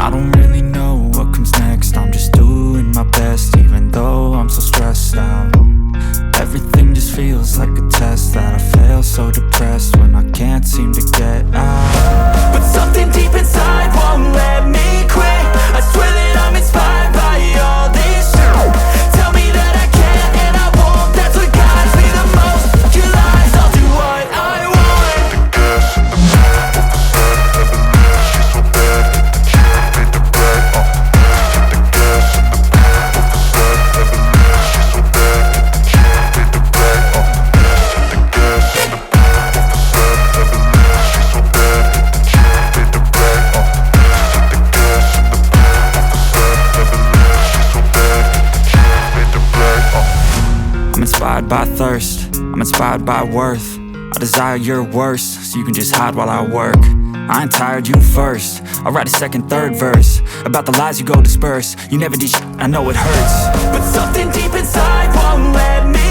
I don't really know what comes next. I'm just doing my best, even though I'm so stressed out. Everything just feels like a test that I fail, so depressed when I can't seem to get out. But something deep inside won't let me quit. I swear that I'm inspired by all this shit. Tell me that I can and I won't. That's what guides me the most. Your lies, I'll do what I want. I'm inspired by thirst, I'm inspired by worth. I desire your worst, so you can just hide while I work. I ain't tired, you first. I'll write a second, third verse about the lies you go disperse. You never did shit, I know it hurts. But something deep inside won't let me